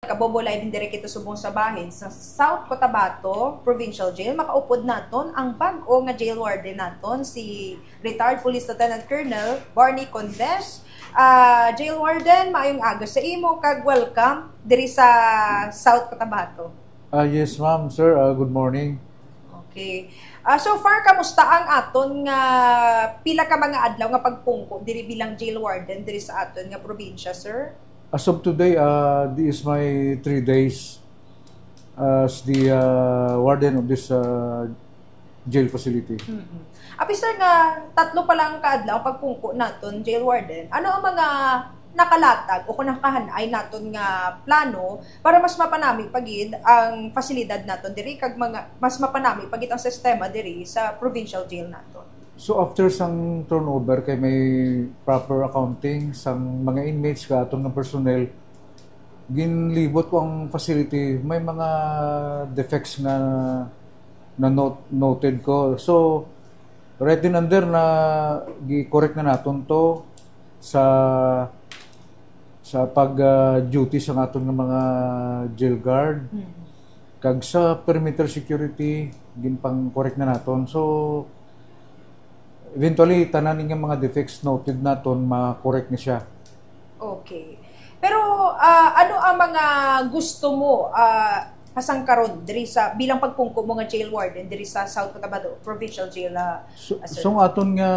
Kabobo live in direct ito subong sa bahin sa South Cotabato Provincial Jail. Makaupod naton ang bag-o nga jail warden naton si retired Police Lieutenant Colonel Barney Condes. Jail warden, maayong aga sa imo kag welcome diri sa South Cotabato. Yes ma'am, sir. Good morning. Okay. So far, kamusta ang aton nga pila ka mga adlaw nga pagpungko diri bilang jail warden diri sa aton nga probinsya, sir? As of today, this is my 3 days as the warden of this jail facility. Api sir nga tatlo pa lang kaadlaw pagpungko naton jail warden. Ano ang mga nakalatag o kunakahanay naton nga plano para mas mapanami pagid ang fasilidad naton diri kag mga mas mapanami pagid ang sistema diri sa provincial jail naton? So after sang turnover kay may proper accounting sang mga inmates ka aton nga personnel, ginlibot ko ang facility, may mga defects nga noted ko. So right in under na gi-correct na naton to sa pag-duty sa aton nga mga jail guard. Kag sa perimeter security ginpang correct na naton. So eventually, tanan nga mga defects noted naton, ma-correct na siya. Okay. Pero ano ang mga gusto mo pasangkaron diri sa bilang pagpungko mo nga jail warden diri sa South Cotabato Provincial Jail? So aton nga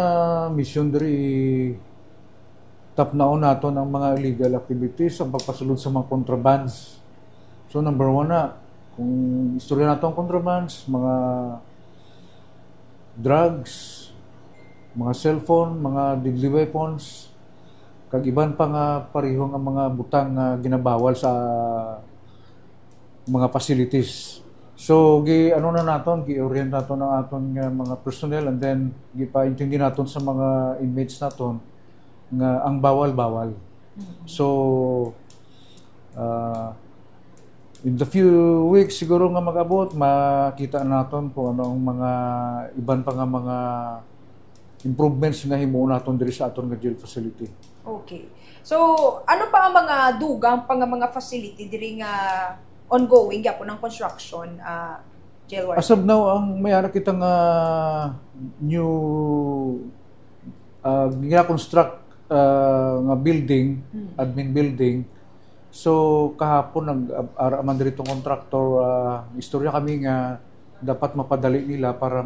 mission diri tapnaon naton ang mga illegal activities, ang pagpasulod sa mga contrabands. So number 1 na, kung istorya nato ang contrabands, mga drugs, mga cellphone, mga deadly weapons, kag iban pa nga pareho nga mga butang nga ginabawal sa mga facilities. So ano na naton, gi-orient naton ang aton nga mga personnel and then gipaintindi naton sa mga inmates naton nga ang bawal-bawal. So in the few weeks siguro nga mag-abot, makita naton kung ano ang mga iban pa nga mga improvements nga himuon naton diri sa aton nga jail facility. Okay. So, ano pa ang mga dugang pa nga mga facility diri nga ongoing gyapon ang construction jail warden? As of now, ang may ara kita nga new gina-construct nga building, admin building. So kahapon nag-araman diri tong contractor, istorya kami nga dapat mapadali nila para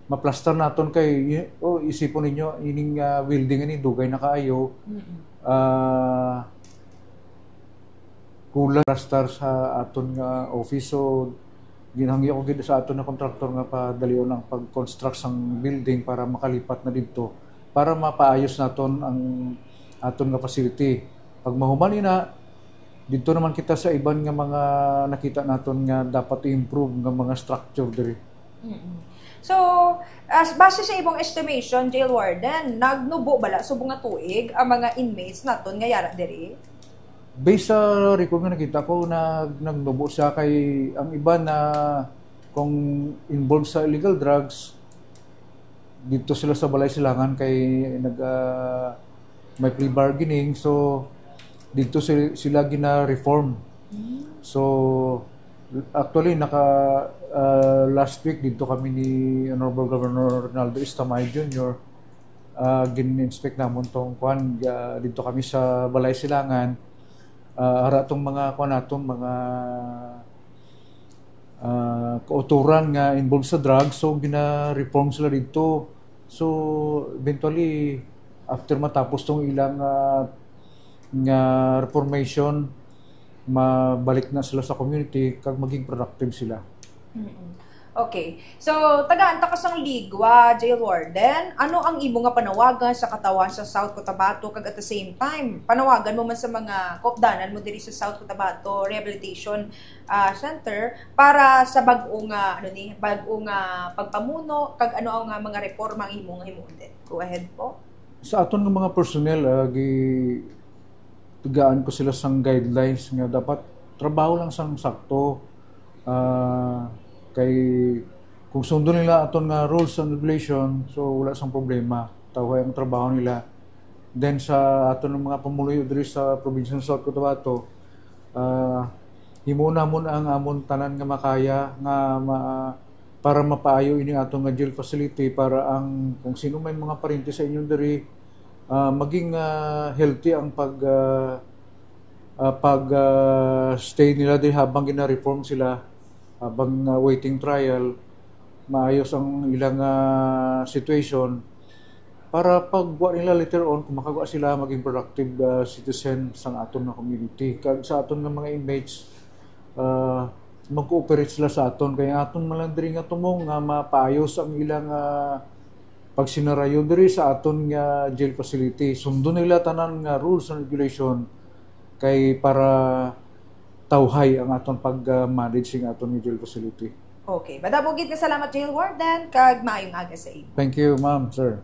ma-plaster naton kay isipon ninyo ining building ani dugay na kaayo. Kulang plaster sa aton nga office, so ginhangyo ko gid sa aton nga contractor nga padalion ang pag-construct sang building para makalipat na didto para mapaayos naton ang aton nga facility. Pag mahuman ina dito naman kita sa iban nga mga nakita naton nga dapat i-improve nga mga structure diri. So, base sa ibong estimation, jail warden, nagnubo bala subong nga tuig ang mga inmates naton nga yara diri? Based sa record nga nakita ko, nagnubo siya kay ang iba na kung involved sa illegal drugs, dito sila sa Balay Silangan kay may plea bargaining, so dito sila gina-reform. So actually last week dito kami ni Honorable Governor Ronaldo Istamay Jr. Gin-inspect namon tong kuan dito kami sa Balay Silangan. Ara tong mga kuan natong mga kauturan nga involved sa drugs, so gina-reform sila dito. So eventually after matapos tong ilang nga reformation, mabalik na sila sa community kag maging productive sila. Okay. So, tagaan-ta ka sang ligwa, jail warden. Ano ang imo nga panawagan sa katawan sa South Cotabato kag at the same time, panawagan mo man sa mga kopdanan mo diri sa South Cotabato Rehabilitation Center para sa bag-o nga pagpamuno kag ano ang mga reforma ang imo nga himuon din. Go ahead po. Sa aton nga mga personnel, tigaan ko sila sang guidelines nga dapat trabaho lang sang sakto. Kay kung sundon nila aton nga rules and regulation, so wala sang problema. Tawhay ang trabaho nila. Then sa aton ng mga pamuluyo diri sa probinsya ng South Cotabato, himuna mo ang amon tanan nga makaya nga para mapaayo ini ato nga jail facility para ang kung sino may mga parinti sa inyong diri maging healthy ang stay nila din habang gina-reform sila, habang waiting trial, maayos ang ilang situation para pagwa nila later on kung makagawa sila maging productive citizen sa aton na community. Kag sa aton nga mga inmates mag-cooperate sila sa aton kaya aton malandri nga tumong nga mapaayos ang ilang pagsinarayo diri sa aton nga jail facility. Sundon nila tanan nga rules and regulation kay para tawhay ang aton pag-manage ng aton nga jail facility. Okay, madabugid ka salamat Jail Warden kag maayong aga sa inyo. Thank you, ma'am, sir.